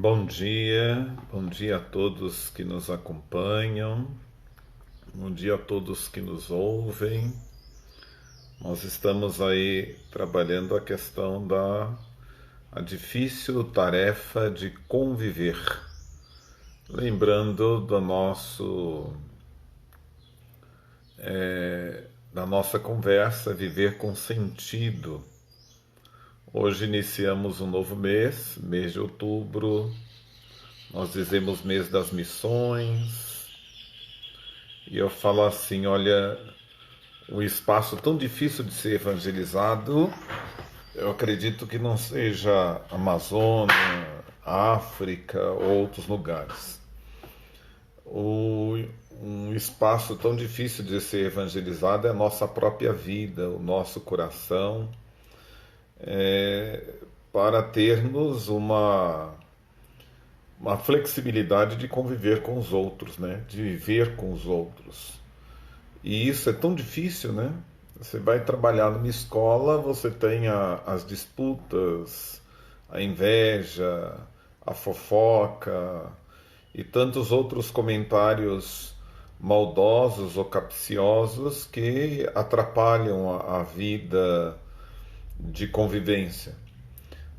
Bom dia a todos que nos acompanham, bom dia a todos que nos ouvem. Nós estamos aí trabalhando a questão a difícil tarefa de conviver, lembrando da nossa conversa, viver com sentido. Hoje iniciamos um novo mês de outubro. Nós dizemos mês das missões. E eu falo assim, olha, um espaço tão difícil de ser evangelizado, eu acredito que não seja Amazônia, África ou outros lugares. Um espaço tão difícil de ser evangelizado é a nossa própria vida, o nosso coração, para termos uma flexibilidade de conviver com os outros, né? De viver com os outros. E isso é tão difícil, né? Você vai trabalhar numa escola, você tem as disputas, a inveja, a fofoca e tantos outros comentários maldosos ou capciosos que atrapalham a vida de convivência.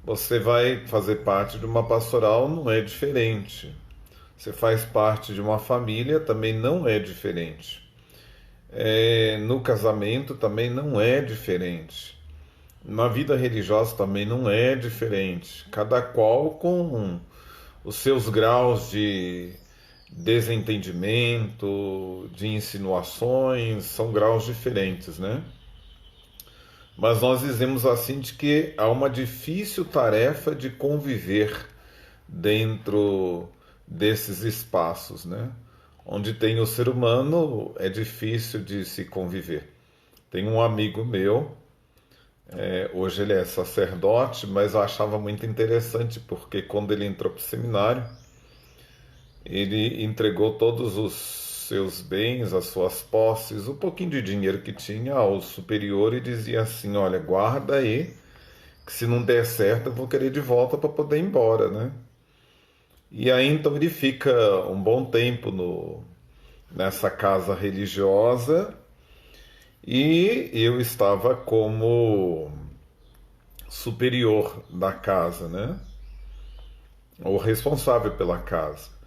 Você vai fazer parte de uma pastoral, não é diferente. Você faz parte de uma família, também não é diferente. No casamento também não é diferente. Na vida religiosa também não é diferente. Cada qual com os seus graus de desentendimento, de insinuações, são graus diferentes, né? Mas nós dizemos assim de que há uma difícil tarefa de conviver dentro desses espaços, né? Onde tem o ser humano, é difícil de se conviver. Tem um amigo meu, hoje ele é sacerdote, mas eu achava muito interessante porque quando ele entrou para o seminário, ele entregou todos os seus bens, as suas posses, o pouquinho de dinheiro que tinha ao superior e dizia assim, olha, guarda aí, que se não der certo eu vou querer de volta para poder ir embora, né? E aí então ele fica um bom tempo nessa casa religiosa e eu estava como superior da casa, né? O responsável pela casa.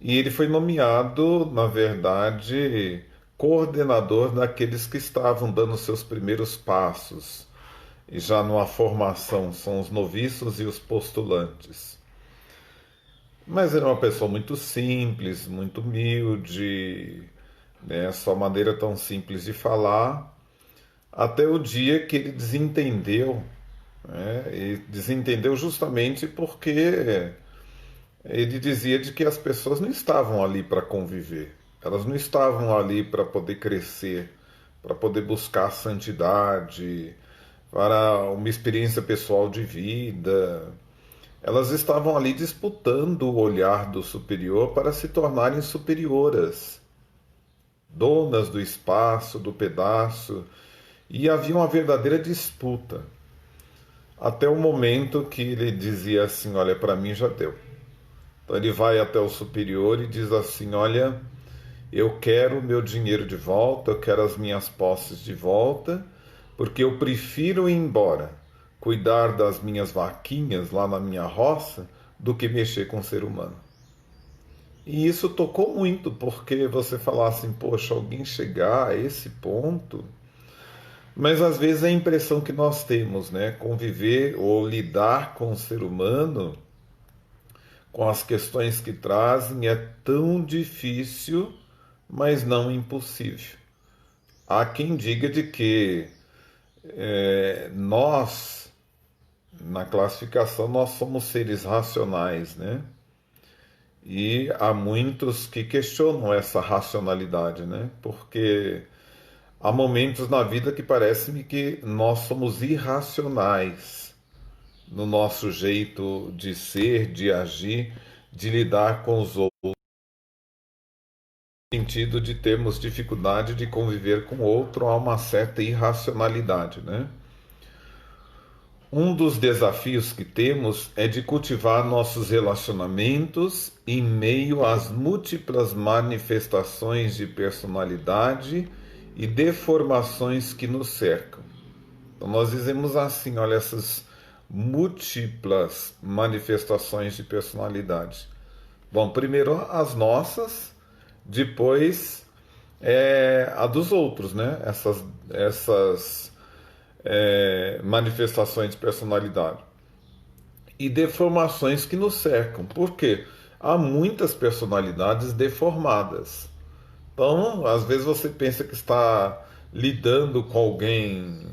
E ele foi nomeado, na verdade, coordenador daqueles que estavam dando seus primeiros passos. E já numa formação, são os noviços e os postulantes. Mas era uma pessoa muito simples, muito humilde, né? Sua maneira tão simples de falar, até o dia que ele desentendeu, né? E desentendeu justamente porque ele dizia de que as pessoas não estavam ali para conviver, elas não estavam ali para poder crescer, para poder buscar santidade, para uma experiência pessoal de vida. Elas estavam ali disputando o olhar do superior para se tornarem superioras, donas do espaço, do pedaço, e havia uma verdadeira disputa. Até o momento que ele dizia assim, olha, para mim já deu. Então ele vai até o superior e diz assim, olha, eu quero o meu dinheiro de volta, eu quero as minhas posses de volta, porque eu prefiro ir embora, cuidar das minhas vaquinhas lá na minha roça, do que mexer com o ser humano. E isso tocou muito, porque você falar assim, poxa, alguém chegar a esse ponto. Mas às vezes é a impressão que nós temos, né? Conviver ou lidar com o ser humano, com as questões que trazem, é tão difícil, mas não impossível. Há quem diga de que nós, na classificação, nós somos seres racionais, né? E há muitos que questionam essa racionalidade, né? Porque há momentos na vida que parece-me que nós somos irracionais no nosso jeito de ser, de agir, de lidar com os outros, no sentido de termos dificuldade de conviver com o outro, há uma certa irracionalidade, né? Um dos desafios que temos é de cultivar nossos relacionamentos em meio às múltiplas manifestações de personalidade e deformações que nos cercam. Então, nós dizemos assim, olha, essas múltiplas manifestações de personalidade. Bom, primeiro as nossas, depois a dos outros, né? Essas manifestações de personalidade e deformações que nos cercam. Por quê? Há muitas personalidades deformadas. Então, às vezes você pensa que está lidando com alguém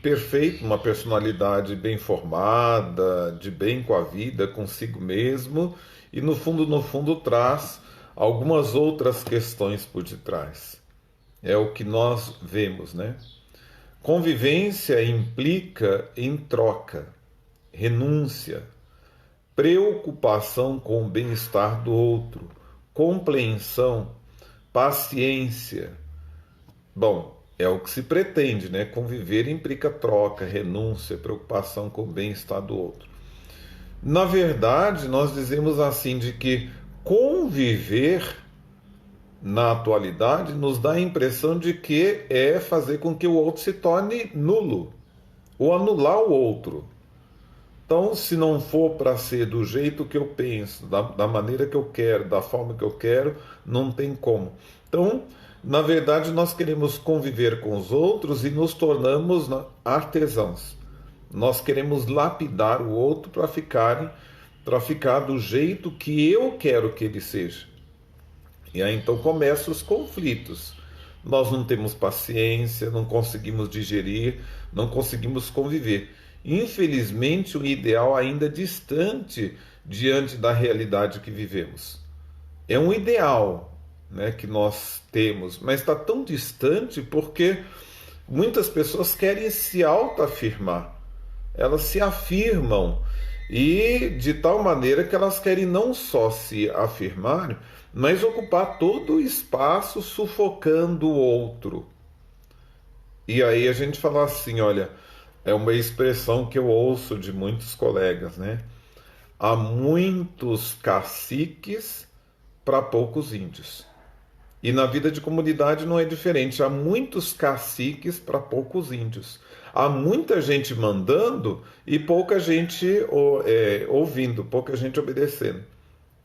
perfeito, uma personalidade bem formada, de bem com a vida, consigo mesmo, e no fundo traz algumas outras questões por detrás. É o que nós vemos, né? Convivência implica em troca, renúncia, preocupação com o bem-estar do outro, compreensão, paciência. Bom, é o que se pretende, né? Conviver implica troca, renúncia, preocupação com o bem-estar do outro. Na verdade, nós dizemos assim de que conviver na atualidade nos dá a impressão de que é fazer com que o outro se torne nulo, ou anular o outro. Então, se não for para ser do jeito que eu penso, da maneira que eu quero, da forma que eu quero, não tem como. Então, na verdade, nós queremos conviver com os outros e nos tornamos artesãos. Nós queremos lapidar o outro para ficar do jeito que eu quero que ele seja. E aí então começam os conflitos. Nós não temos paciência, não conseguimos digerir, não conseguimos conviver. Infelizmente, o ideal ainda é distante diante da realidade que vivemos. É um ideal, né, que nós temos, mas está tão distante porque muitas pessoas querem se autoafirmar. Elas se afirmam e de tal maneira que elas querem não só se afirmar, mas ocupar todo o espaço sufocando o outro. E aí a gente fala assim, olha, é uma expressão que eu ouço de muitos colegas, né? Há muitos caciques para poucos índios. E na vida de comunidade não é diferente. Há muitos caciques para poucos índios. Há muita gente mandando e pouca gente ouvindo, pouca gente obedecendo.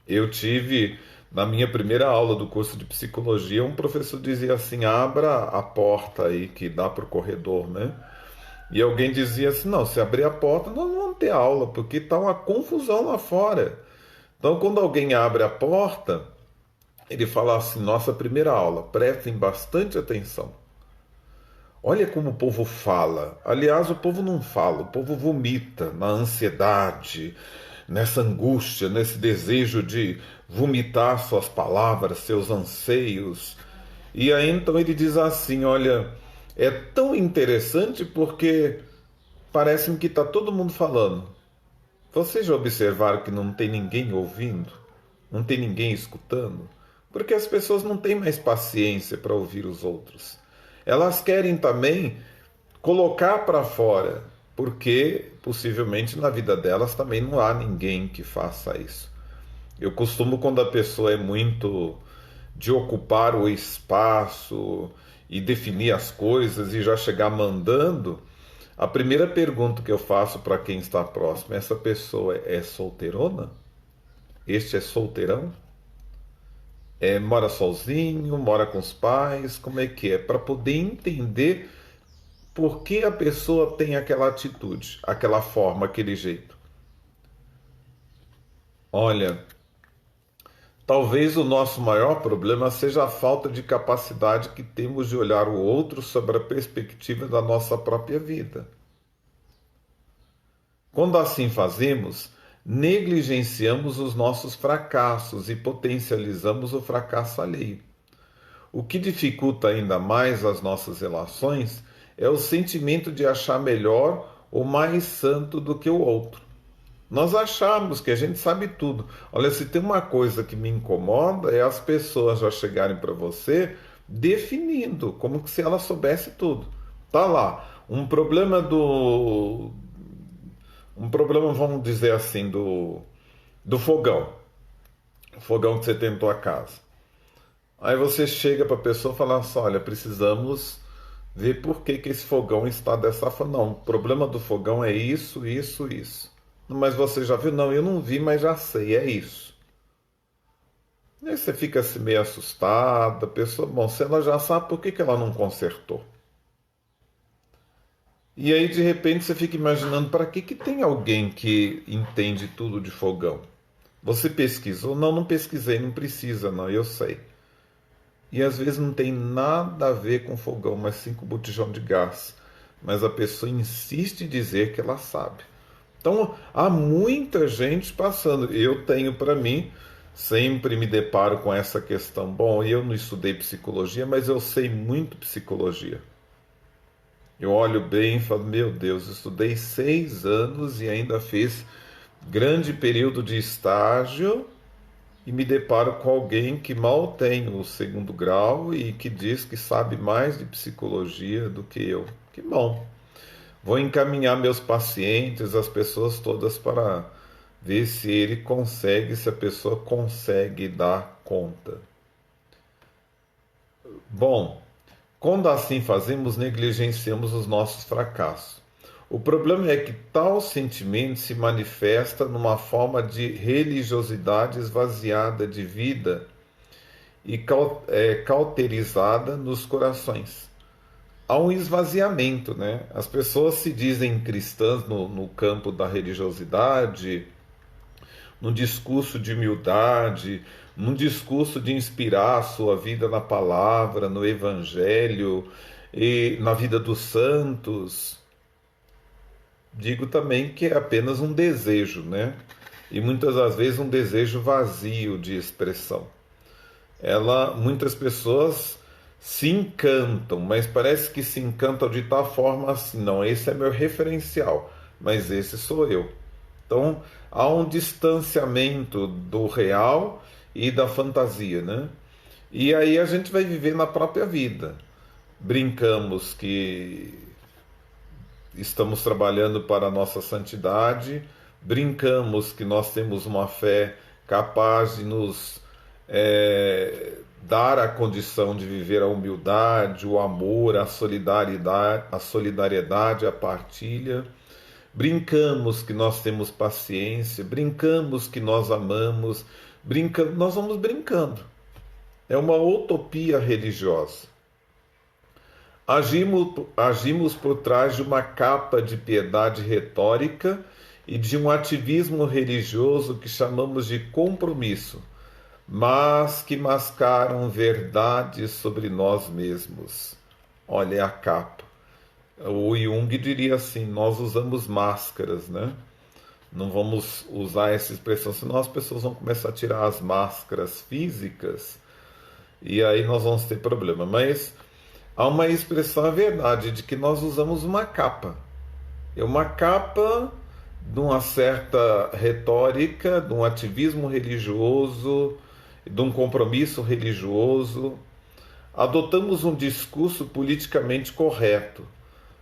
Eu tive, na minha primeira aula do curso de psicologia, um professor dizia assim, abra a porta aí que dá para o corredor, né? E alguém dizia assim, não, se abrir a porta nós não vamos ter aula, porque está uma confusão lá fora. Então quando alguém abre a porta, ele fala assim, nossa primeira aula, prestem bastante atenção. Olha como o povo fala. Aliás, o povo não fala, o povo vomita na ansiedade, nessa angústia, nesse desejo de vomitar suas palavras, seus anseios. E aí então ele diz assim, olha, é tão interessante porque parece-me que está todo mundo falando. Vocês já observaram que não tem ninguém ouvindo? Não tem ninguém escutando? Porque as pessoas não têm mais paciência para ouvir os outros. Elas querem também colocar para fora, porque possivelmente na vida delas também não há ninguém que faça isso. Eu costumo, quando a pessoa é muito de ocupar o espaço e definir as coisas e já chegar mandando, a primeira pergunta que eu faço para quem está próximo, essa pessoa é solteirona? Este é solteirão? Mora sozinho, mora com os pais, como é que é? Para poder entender por que a pessoa tem aquela atitude, aquela forma, aquele jeito. Olha, talvez o nosso maior problema seja a falta de capacidade que temos de olhar o outro sobre a perspectiva da nossa própria vida. Quando assim fazemos, negligenciamos os nossos fracassos e potencializamos o fracasso alheio. O que dificulta ainda mais as nossas relações é o sentimento de achar melhor ou mais santo do que o outro. Nós achamos que a gente sabe tudo. Olha, se tem uma coisa que me incomoda é as pessoas já chegarem para você definindo, como se ela soubesse tudo. Tá lá, Um problema do. Um problema, vamos dizer assim, do fogão. O fogão que você tem na tua casa. Aí você chega para a pessoa e fala assim, olha, precisamos ver por que que esse fogão está dessa forma. Não, o problema do fogão é isso, isso, isso. Mas você já viu? Não, eu não vi, mas já sei, é isso. E aí você fica assim meio assustada, a pessoa, bom, se ela já sabe, por que que ela não consertou? E aí de repente você fica imaginando, para que que tem alguém que entende tudo de fogão? Você pesquisou? Não, não pesquisei, não precisa, não, eu sei. E às vezes não tem nada a ver com fogão, mas sim com botijão de gás. Mas a pessoa insiste em dizer que ela sabe. Então há muita gente passando. Eu tenho para mim, sempre me deparo com essa questão. Bom, eu não estudei psicologia, mas eu sei muito psicologia. Eu olho bem e falo, meu Deus, estudei 6 anos e ainda fiz grande período de estágio e me deparo com alguém que mal tem o segundo grau e que diz que sabe mais de psicologia do que eu. Que bom. Vou encaminhar meus pacientes, as pessoas todas, para ver se ele consegue, se a pessoa consegue dar conta. Bom, quando assim fazemos, negligenciamos os nossos fracassos. O problema é que tal sentimento se manifesta numa forma de religiosidade esvaziada de vida e cauterizada nos corações. Há um esvaziamento, né? As pessoas se dizem cristãs no campo da religiosidade, no discurso de humildade, num discurso de inspirar a sua vida na palavra, no evangelho e na vida dos santos. Digo também que é apenas um desejo, né? E muitas das vezes um desejo vazio de expressão. Muitas pessoas se encantam, mas parece que se encantam de tal forma assim, não, esse é meu referencial, mas esse sou eu. Então há um distanciamento do real e da fantasia, né? E aí a gente vai viver na própria vida. Brincamos que estamos trabalhando para a nossa santidade, brincamos que nós temos uma fé capaz de nos dar a condição de viver a humildade, o amor, a solidariedade, a partilha. Brincamos que nós temos paciência, brincamos que nós amamos, nós vamos brincando. É uma utopia religiosa. Agimos por trás de uma capa de piedade retórica e de um ativismo religioso que chamamos de compromisso, mas que mascaram verdades sobre nós mesmos. Olha, é a capa. O Jung diria assim: nós usamos máscaras, né? Não vamos usar essa expressão, senão as pessoas vão começar a tirar as máscaras físicas e aí nós vamos ter problema. Mas há uma expressão, a verdade, de que nós usamos uma capa. É uma capa de uma certa retórica, de um ativismo religioso, de um compromisso religioso. Adotamos um discurso politicamente correto.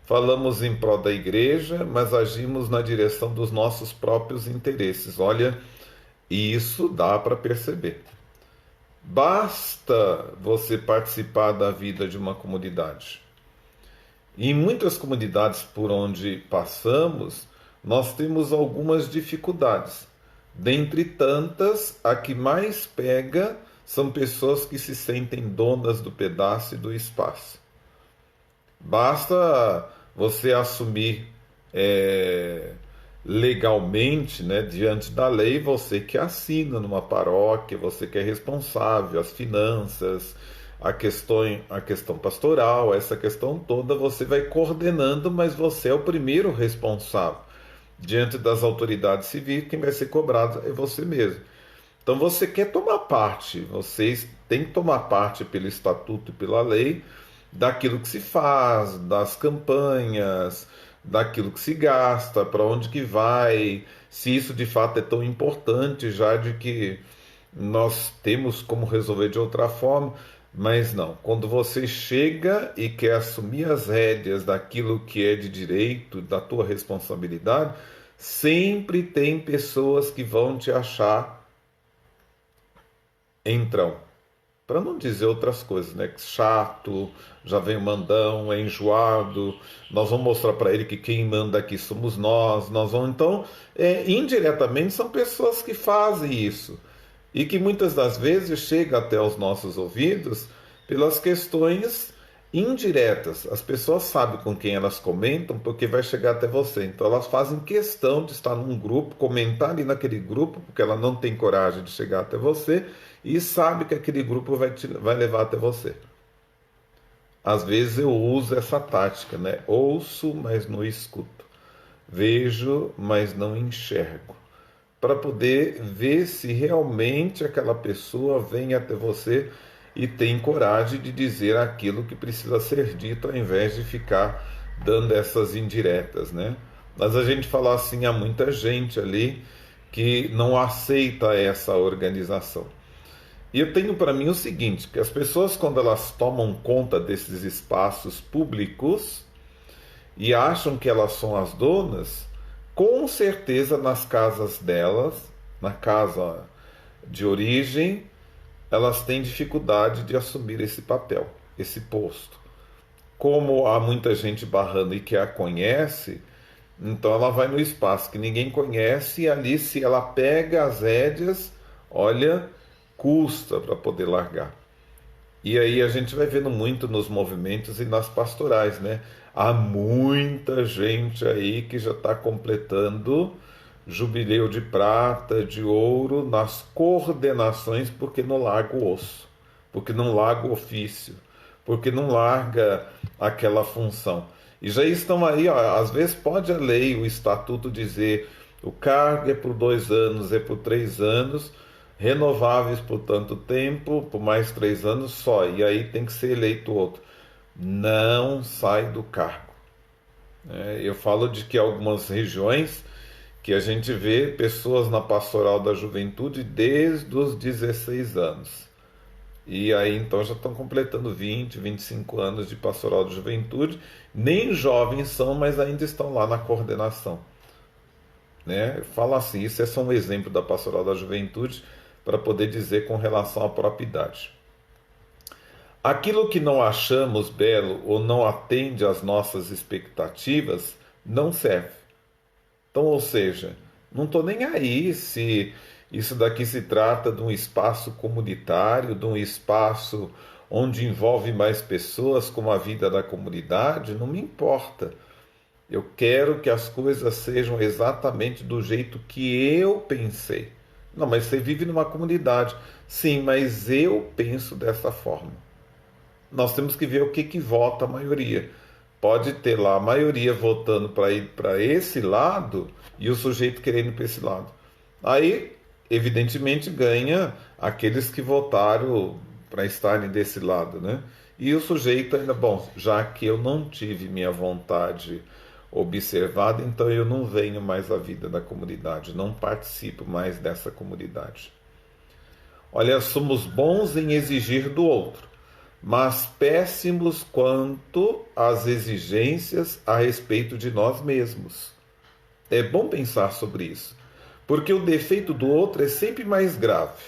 Falamos em prol da igreja, mas agimos na direção dos nossos próprios interesses. Olha, isso dá para perceber. Basta você participar da vida de uma comunidade. Em muitas comunidades por onde passamos, nós temos algumas dificuldades. Dentre tantas, a que mais pega são pessoas que se sentem donas do pedaço e do espaço. Basta você assumir legalmente, né, diante da lei, você que assina numa paróquia, você que é responsável, as finanças, a questão pastoral, essa questão toda você vai coordenando, mas você é o primeiro responsável. Diante das autoridades civis, quem vai ser cobrado é você mesmo. Então você quer tomar parte, vocês têm que tomar parte pelo estatuto e pela lei daquilo que se faz, das campanhas, daquilo que se gasta, para onde que vai, se isso de fato é tão importante, já de que nós temos como resolver de outra forma. Mas não, quando você chega e quer assumir as rédeas daquilo que é de direito, da tua responsabilidade, sempre tem pessoas que vão te achar entrão. Para não dizer outras coisas, né? Chato, já vem o mandão, é enjoado. Nós vamos mostrar para ele que quem manda aqui somos nós. Nós vamos então, indiretamente são pessoas que fazem isso e que muitas das vezes chega até os nossos ouvidos pelas questões indiretas. As pessoas sabem com quem elas comentam porque vai chegar até você. Então elas fazem questão de estar num grupo, comentar ali naquele grupo, porque ela não tem coragem de chegar até você e sabe que aquele grupo vai levar até você. Às vezes eu uso essa tática, né? Ouço, mas não escuto. Vejo, mas não enxergo. Para poder ver se realmente aquela pessoa vem até você e tem coragem de dizer aquilo que precisa ser dito, ao invés de ficar dando essas indiretas, né? Mas a gente fala assim, há muita gente ali que não aceita essa organização. E eu tenho para mim o seguinte, que as pessoas quando elas tomam conta desses espaços públicos e acham que elas são as donas, com certeza nas casas delas, na casa de origem, elas têm dificuldade de assumir esse papel, esse posto. Como há muita gente barrando e que a conhece, então ela vai no espaço que ninguém conhece e ali se ela pega as rédeas, olha, custa para poder largar. E aí a gente vai vendo muito nos movimentos e nas pastorais, né? Há muita gente aí que já está completando jubileu de prata, de ouro nas coordenações porque não larga o osso, porque não larga o ofício, porque não larga aquela função. E já estão aí, ó, às vezes pode a lei, o estatuto dizer o cargo é por 2 anos, é por 3 anos, renováveis por tanto tempo, por mais 3 anos só, e aí tem que ser eleito outro. Não sai do cargo. Eu falo de que algumas regiões que a gente vê pessoas na pastoral da juventude desde os 16 anos. E aí então já estão completando 20, 25 anos de pastoral da juventude, nem jovens são, mas ainda estão lá na coordenação. Fala assim, isso é só um exemplo da pastoral da juventude, para poder dizer com relação à própria idade. Aquilo que não achamos belo ou não atende às nossas expectativas não serve. Então, ou seja, não estou nem aí se isso daqui se trata de um espaço comunitário, de um espaço onde envolve mais pessoas, como a vida da comunidade, não me importa. Eu quero que as coisas sejam exatamente do jeito que eu pensei. Não, mas você vive numa comunidade. Sim, mas eu penso dessa forma. Nós temos que ver o que vota a maioria. Pode ter lá a maioria votando para ir para esse lado e o sujeito querendo ir para esse lado. Aí, evidentemente, ganha aqueles que votaram para estarem desse lado, né? E o sujeito ainda, bom, já que eu não tive minha vontade observada, então eu não venho mais à vida da comunidade, não participo mais dessa comunidade. Olha, somos bons em exigir do outro, mas péssimos quanto às exigências a respeito de nós mesmos. É bom pensar sobre isso, porque o defeito do outro é sempre mais grave.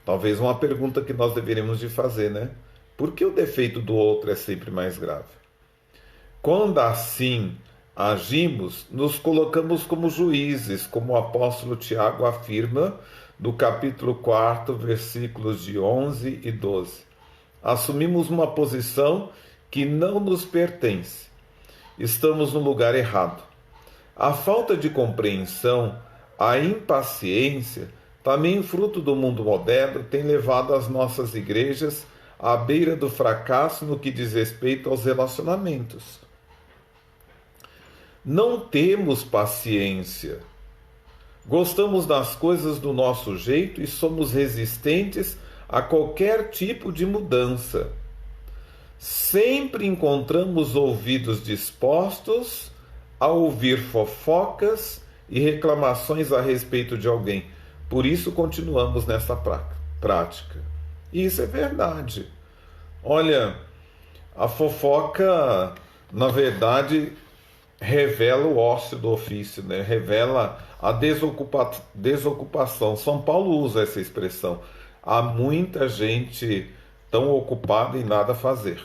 Talvez uma pergunta que nós deveríamos de fazer, né? Por que o defeito do outro é sempre mais grave? Quando assim agimos, nos colocamos como juízes, como o apóstolo Tiago afirma no capítulo 4, versículos de 11 e 12. Assumimos uma posição que não nos pertence. Estamos no lugar errado. A falta de compreensão, a impaciência, também fruto do mundo moderno, tem levado as nossas igrejas à beira do fracasso no que diz respeito aos relacionamentos. Não temos paciência. Gostamos das coisas do nosso jeito e somos resistentes a qualquer tipo de mudança. Sempre encontramos ouvidos dispostos a ouvir fofocas e reclamações a respeito de alguém. Por isso continuamos nessa prática. E isso é verdade. Olha, a fofoca, na verdade, revela o ócio do ofício, né? Revela a desocupação. São Paulo usa essa expressão. Há muita gente tão ocupada em nada fazer.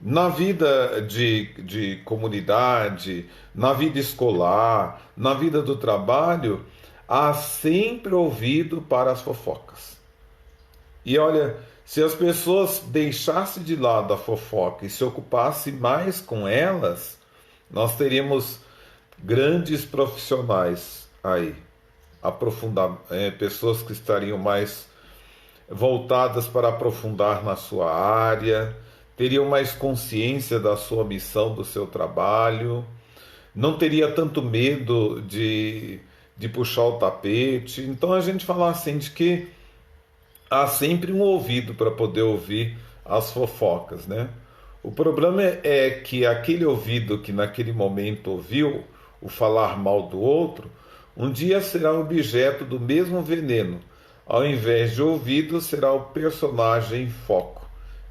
Na vida de comunidade, na vida escolar, na vida do trabalho, há sempre ouvido para as fofocas. E olha, se as pessoas deixassem de lado a fofoca e se ocupassem mais com elas, nós teríamos grandes profissionais aí, pessoas que estariam mais voltadas para aprofundar na sua área, teriam mais consciência da sua missão, do seu trabalho, não teria tanto medo de puxar o tapete. Então a gente fala assim de que há sempre um ouvido para poder ouvir as fofocas, né? O problema é que aquele ouvido que naquele momento ouviu o falar mal do outro, um dia será objeto do mesmo veneno. Ao invés de ouvido, será o personagem em foco.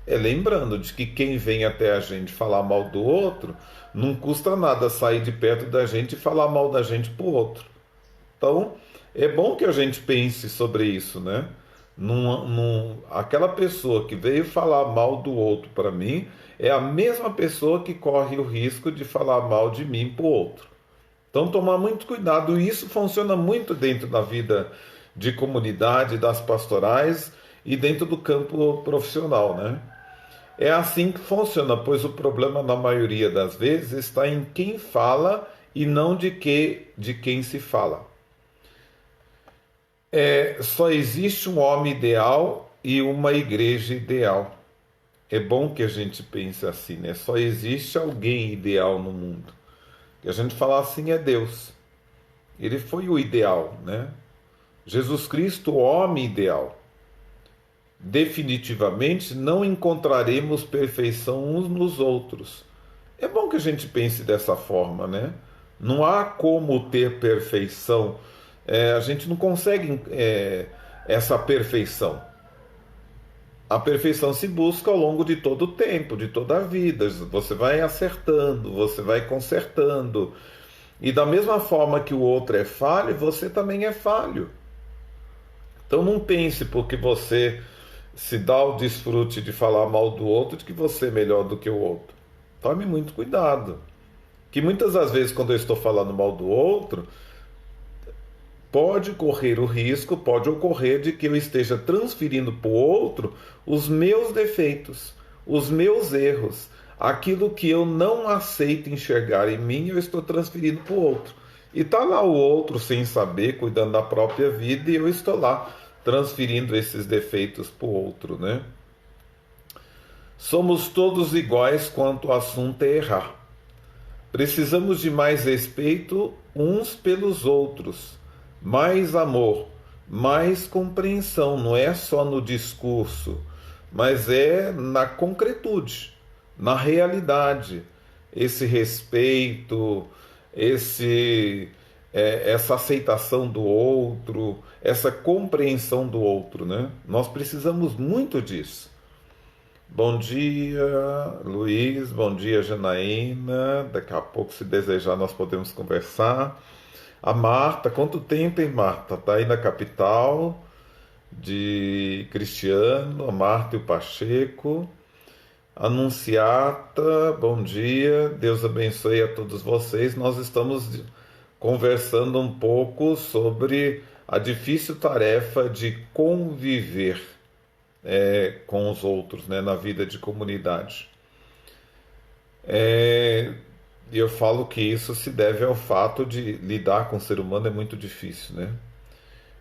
Lembrando de que quem vem até a gente falar mal do outro, não custa nada sair de perto da gente e falar mal da gente pro outro. Então, é bom que a gente pense sobre isso, né? Aquela pessoa que veio falar mal do outro para mim é a mesma pessoa que corre o risco de falar mal de mim para o outro. Então, tomar muito cuidado. E isso funciona muito dentro da vida de comunidade, das pastorais e dentro do campo profissional, né? É assim que funciona, pois o problema, na maioria das vezes, está em quem fala e não de quem se fala. Só existe um homem ideal e uma igreja ideal. É bom que a gente pense assim, né? Só existe alguém ideal no mundo. E a gente fala assim é Deus. Ele foi o ideal, né? Jesus Cristo, o homem ideal. Definitivamente não encontraremos perfeição uns nos outros. É bom que a gente pense dessa forma, né? Não há como ter perfeição. A gente não consegue essa perfeição. A perfeição se busca ao longo de todo o tempo, de toda a vida. Você vai acertando, você vai consertando. E da mesma forma que o outro é falho, você também é falho. Então não pense porque você se dá o desfrute de falar mal do outro, de que você é melhor do que o outro. Tome muito cuidado. Que muitas das vezes, quando eu estou falando mal do outro, pode correr o risco, pode ocorrer de que eu esteja transferindo para o outro os meus defeitos, os meus erros, aquilo que eu não aceito enxergar em mim, eu estou transferindo para o outro. E está lá o outro sem saber, cuidando da própria vida, e eu estou lá transferindo esses defeitos para o outro, né? Somos todos iguais quanto o assunto é errar. Precisamos de mais respeito uns pelos outros, mais amor, mais compreensão, não é só no discurso, mas é na concretude, na realidade. Esse respeito, essa aceitação do outro, essa compreensão do outro, né? Nós precisamos muito disso. Bom dia, Luiz. Bom dia, Janaína. Daqui a pouco, se desejar, nós podemos conversar. A Marta, quanto tempo, hein, Marta? Tá aí na capital de Cristiano, a Marta e o Pacheco. Anunciata, bom dia. Deus abençoe a todos vocês. Nós estamos conversando um pouco sobre a difícil tarefa de conviver com os outros, né, na vida de comunidade. E eu falo que isso se deve ao fato de lidar com o ser humano é muito difícil, né?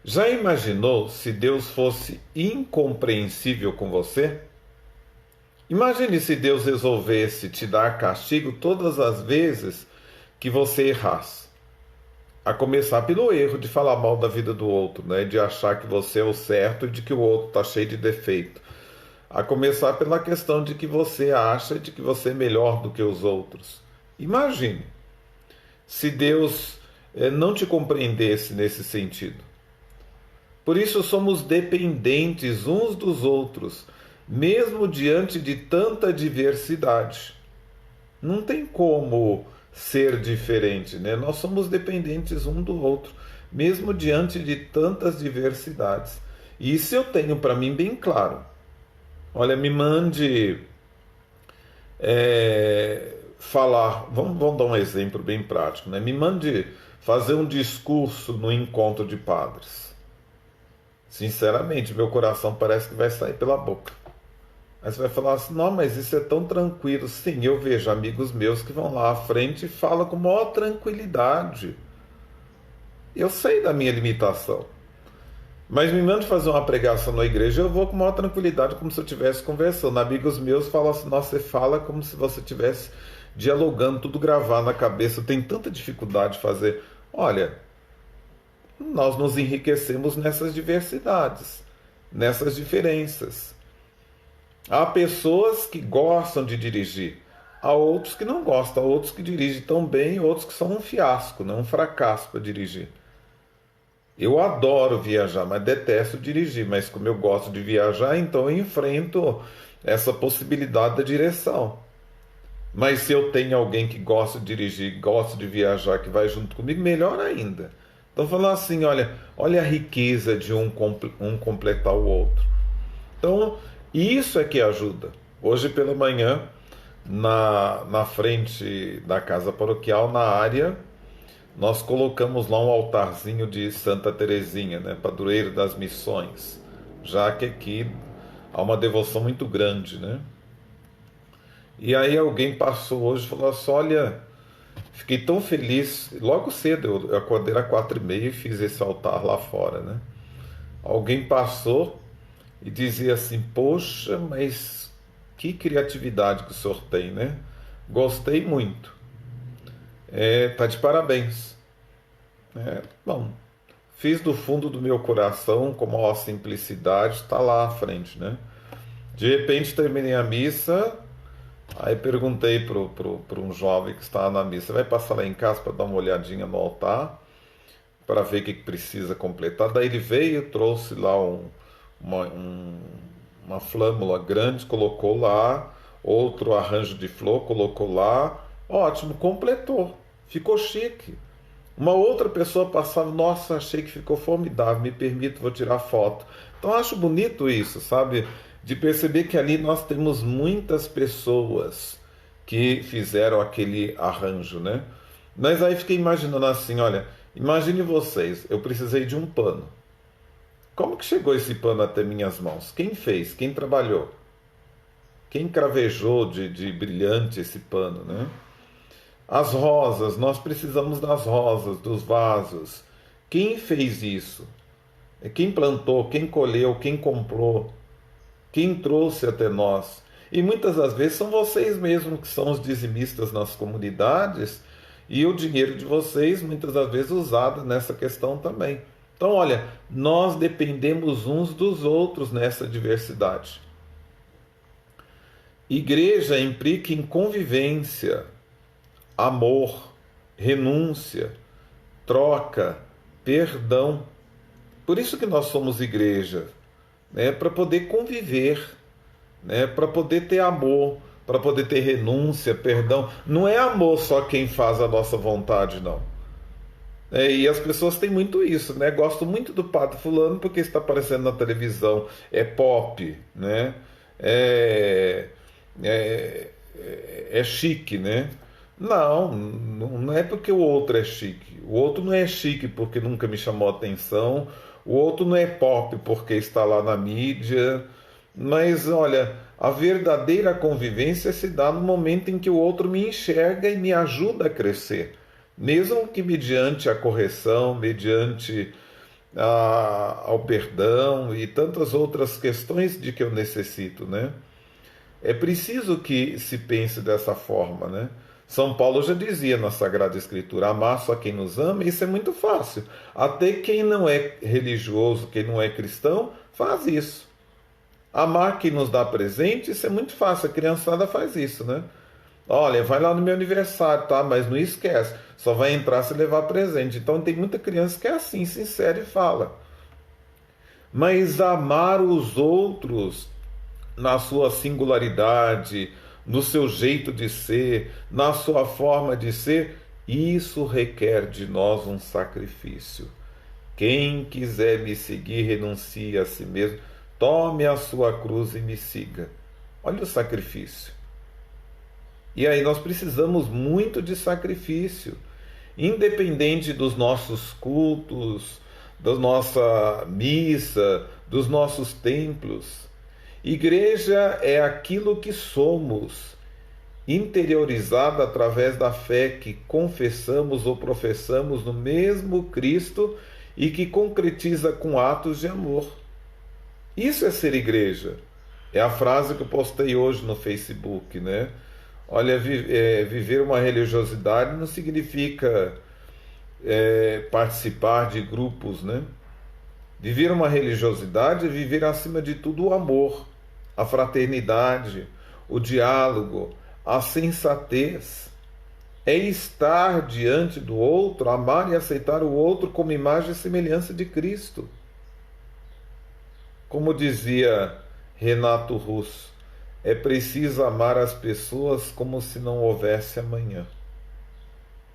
Já imaginou se Deus fosse incompreensível com você? Imagine se Deus resolvesse te dar castigo todas as vezes que você errasse. A começar pelo erro de falar mal da vida do outro, né? De achar que você é o certo e de que o outro está cheio de defeito. A começar pela questão de que você acha de que você é melhor do que os outros. Imagine se Deus não te compreendesse nesse sentido. Por isso somos dependentes uns dos outros, mesmo diante de tanta diversidade. Não tem como ser diferente, né? Nós somos dependentes um do outro, mesmo diante de tantas diversidades. E isso eu tenho para mim bem claro. Olha, me mande falar, vamos dar um exemplo bem prático, né? Me mande fazer um discurso no encontro de padres. Sinceramente, meu coração parece que vai sair pela boca. Aí você vai falar assim, não, mas isso é tão tranquilo. Sim, eu vejo amigos meus que vão lá à frente e falam com maior tranquilidade. Eu sei da minha limitação. Mas me mande fazer uma pregação na igreja, eu vou com maior tranquilidade, como se eu estivesse conversando. Amigos meus falam assim, nossa, você fala como se você estivesse dialogando, tudo gravado na cabeça. Eu tenho tanta dificuldade de fazer. Olha, nós nos enriquecemos nessas diversidades, nessas diferenças. Há pessoas que gostam de dirigir, há outros que não gostam, há outros que dirigem tão bem, outros que são um fiasco, né? Um fracasso para dirigir. Eu adoro viajar, mas detesto dirigir. Mas como eu gosto de viajar, então eu enfrento essa possibilidade da direção. Mas se eu tenho alguém que gosta de dirigir, gosta de viajar, que vai junto comigo, melhor ainda. Então falando assim, olha a riqueza de um completar o outro. Então isso é que ajuda. Hoje pela manhã, na frente da casa paroquial, na área, nós colocamos lá um altarzinho de Santa Teresinha, né, padroeira das missões, já que aqui há uma devoção muito grande, né? E aí alguém passou hoje e falou assim, olha, fiquei tão feliz, logo cedo, eu acordei às 4h30 e fiz esse altar lá fora, né? Alguém passou e dizia assim, poxa, mas que criatividade que o senhor tem, né? Gostei muito. Tá de parabéns. Bom, fiz do fundo do meu coração, com maior simplicidade, está lá à frente, né? De repente terminei a missa, aí perguntei para um jovem que estava na missa, vai passar lá em casa para dar uma olhadinha no altar, para ver o que precisa completar. Daí ele veio, trouxe lá uma flâmula grande, colocou lá, outro arranjo de flor, colocou lá, ótimo, completou, ficou chique. Uma outra pessoa passava, nossa, achei que ficou formidável, me permito, vou tirar foto. Então acho bonito isso, sabe? De perceber que ali nós temos muitas pessoas que fizeram aquele arranjo, né? Mas aí fiquei imaginando assim, olha, imagine vocês, eu precisei de um pano. Como que chegou esse pano até minhas mãos? Quem fez? Quem trabalhou? Quem cravejou de brilhante esse pano, né? As rosas, nós precisamos das rosas, dos vasos. Quem fez isso? Quem plantou, quem colheu, quem comprou, quem trouxe até nós. E muitas das vezes são vocês mesmos que são os dizimistas nas comunidades e o dinheiro de vocês muitas das vezes usado nessa questão também. Então, olha, nós dependemos uns dos outros nessa diversidade. Igreja implica em convivência, amor, renúncia, troca, perdão. Por isso que nós somos igreja, né? Para poder conviver, né? Para poder ter amor, para poder ter renúncia, perdão. Não é amor só quem faz a nossa vontade, não. E as pessoas têm muito isso, né? Gosto muito do padre fulano porque está aparecendo na televisão, é pop, né? É, é chique, né? Não, não é porque o outro é chique. O outro não é chique porque nunca me chamou a atenção. O outro não é pop porque está lá na mídia. Mas olha, a verdadeira convivência se dá no momento em que o outro me enxerga e me ajuda a crescer. Mesmo que mediante a correção, mediante ao perdão e tantas outras questões de que eu necessito, né? É preciso que se pense dessa forma, né? São Paulo já dizia na Sagrada Escritura, amar só quem nos ama, isso é muito fácil. Até quem não é religioso, quem não é cristão, faz isso. Amar quem nos dá presente, isso é muito fácil, a criançada faz isso, né? Olha, vai lá no meu aniversário, tá? Mas não esquece, só vai entrar se levar presente. Então tem muita criança que é assim, sincera e fala. mas amar os outros na sua singularidade, no seu jeito de ser, na sua forma de ser, isso requer de nós um sacrifício. Quem quiser me seguir, renuncie a si mesmo, tome a sua cruz e me siga. Olha o sacrifício. E aí nós precisamos muito de sacrifício, independente dos nossos cultos, da nossa missa, dos nossos templos. Igreja é aquilo que somos, interiorizada através da fé que confessamos ou professamos no mesmo Cristo e que concretiza com atos de amor. Isso é ser igreja. É a frase que eu postei hoje no Facebook, né? Olha, viver uma religiosidade não significa participar de grupos, né? Viver uma religiosidade é viver acima de tudo o amor, a fraternidade, o diálogo, a sensatez. É estar diante do outro, amar e aceitar o outro como imagem e semelhança de Cristo. Como dizia Renato Russo, é preciso amar as pessoas como se não houvesse amanhã.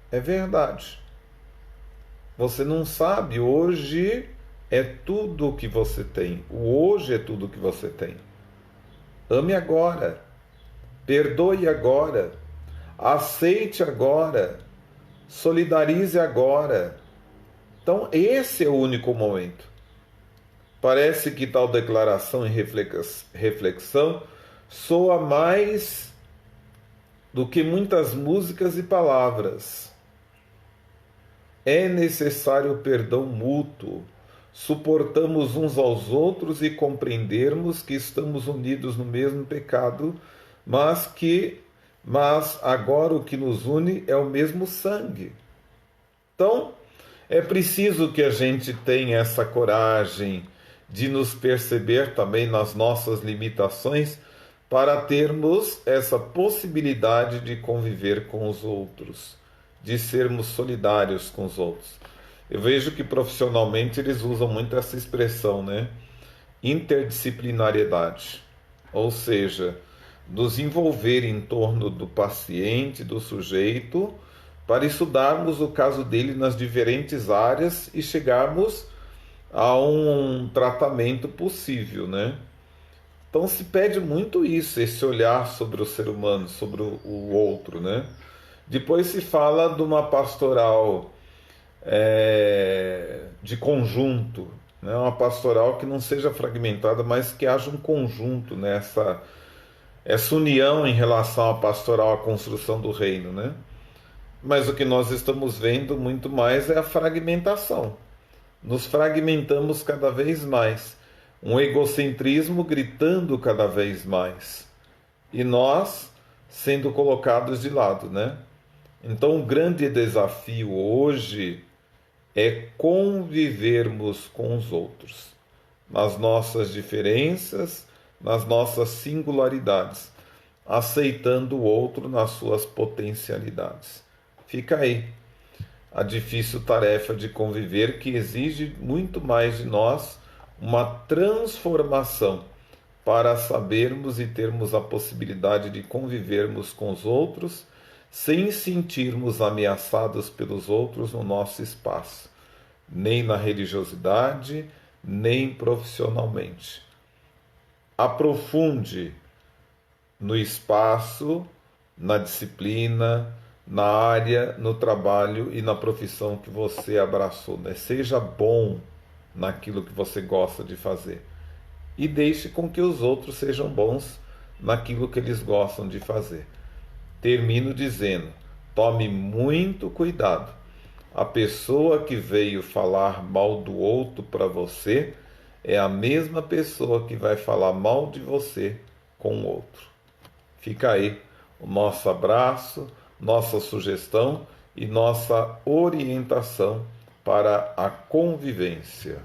É verdade. Você não sabe, hoje é tudo o que você tem. O hoje é tudo o que você tem. Ame agora. Perdoe agora. Aceite agora. Solidarize agora. Então, esse é o único momento. Parece que tal declaração e reflexão soa mais do que muitas músicas e palavras. É necessário o perdão mútuo, suportamos uns aos outros e compreendermos que estamos unidos no mesmo pecado, mas agora o que nos une é o mesmo sangue. Então, é preciso que a gente tenha essa coragem de nos perceber também nas nossas limitações para termos essa possibilidade de conviver com os outros, de sermos solidários com os outros. Eu vejo que profissionalmente eles usam muito essa expressão, né? Interdisciplinariedade, ou seja, nos envolver em torno do paciente, do sujeito, para estudarmos o caso dele nas diferentes áreas e chegarmos a um tratamento possível, né? Então se pede muito isso, esse olhar sobre o ser humano, sobre o outro, né? Depois se fala de uma pastoral de conjunto, né? Uma pastoral que não seja fragmentada, mas que haja um conjunto, né? Essa união em relação à pastoral, à construção do reino, né? Mas o que nós estamos vendo muito mais é a fragmentação. Nos fragmentamos cada vez mais, um egocentrismo gritando cada vez mais, e nós sendo colocados de lado, né? Então o grande desafio hoje é convivermos com os outros, nas nossas diferenças, nas nossas singularidades, aceitando o outro nas suas potencialidades. Fica aí a difícil tarefa de conviver, que exige muito mais de nós uma transformação para sabermos e termos a possibilidade de convivermos com os outros sem sentirmos ameaçados pelos outros no nosso espaço, nem na religiosidade, nem profissionalmente. Aprofunde no espaço, na disciplina, na área, no trabalho e na profissão que você abraçou, né? Seja bom naquilo que você gosta de fazer e deixe com que os outros sejam bons naquilo que eles gostam de fazer. Termino dizendo: tome muito cuidado. A pessoa que veio falar mal do outro para você é a mesma pessoa que vai falar mal de você com o outro. Fica aí o nosso abraço, nossa sugestão e nossa orientação para a convivência.